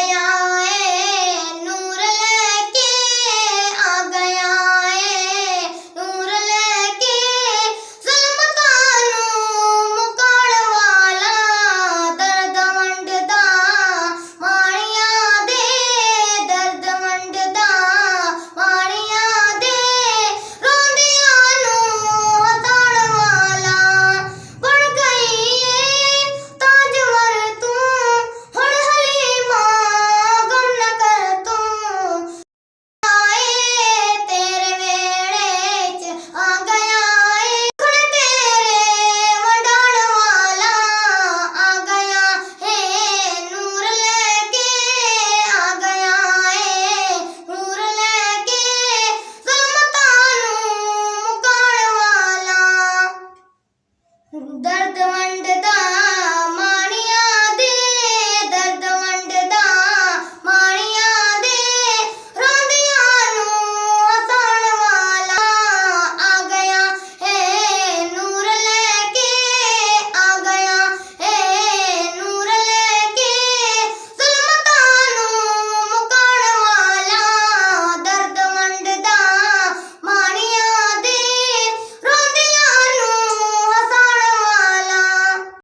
गया है नूर लेके, आ गया है नूर लेके, ज़ुल्मतां नूं मुकाण वाला, दर्द वंडदा माड़ियां दे, दर्द वंडदा माड़ियां दे, रोंदियां नूं हसाण वाला, बन गई है ताजवर तू, हुण हलीमा गम न कर तू, आए तेरे वेड़े च आ गया है, हुण तेरे वंडाण वाला, आ गया है नूर लेके, आ गया है नूर लेके, ज़ुल्मतां नूं मुकाण वाला, दर्द